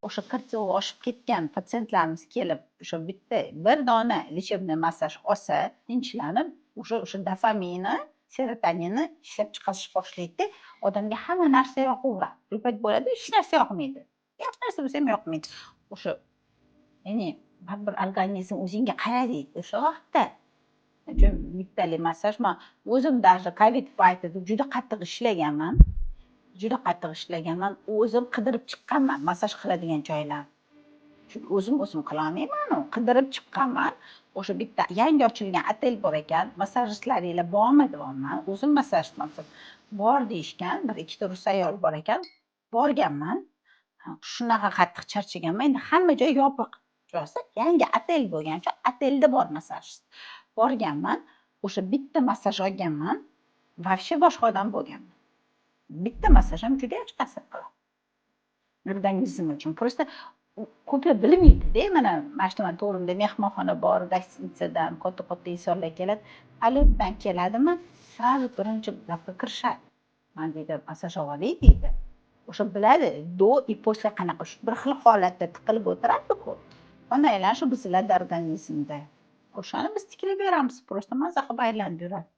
o'sha 40 yilga oshib ketgan patsientlarimiz kelib o'sha bitta bir dona lechebniy massaj olsa tinchlanib o'sha dopamini serotoninni ishlab chiqarish boshlaydida odamga hamma narsa yoqaveradi. Bir payt bo'ladi hech narsa yoqmaydi, hech narsa bo'lsa ham yoqmaydi. O'sha ya'ni baribir organizm o'zingga qaraydi o'sha vaqtda. Bittali massaj man o'zim даже covid paytida juda qattiq ishlaganman. O'zim qidirib chiqqanman massaj qiladigan joylarni. Chunki o'zim qilolmayman, qidirib chiqqanman. O'sha bitta yangi ochilgan otel bor ekan, massajistlaringlar bormi deyapman. O'zim massajman. Bor deyishgan, bir ikkita rus ayol bor ekan, borganman. Shunaqa qattiq charchaganman. Endi hamma joy yopiq. Rosa yangi otel bo'lgan uchun otelda bor massajist. Borganman, o'sha bitta massaj olganman, вообще boshqa odam bo'lganman. Bitta massaj ham juda yaxshi ta'sir qiladi. Organizm uchun. Просто ko'plar bilmaydi-da, mana shu to'g'rimda mehmonxona bor, gostinisadan katta insonlar keladi. Alibdan keladimi, sразу birinchi gapga kirishadi. Men deydi, massaj olay deydi. O'sha biladi, do и после qanaqa shu bir xil holatda tiqilib o'tiradi-ku. Onaylar shu bizlarda organizmda. O'shani biz tiklab beramiz, просто maza qilib aylanib yuradi.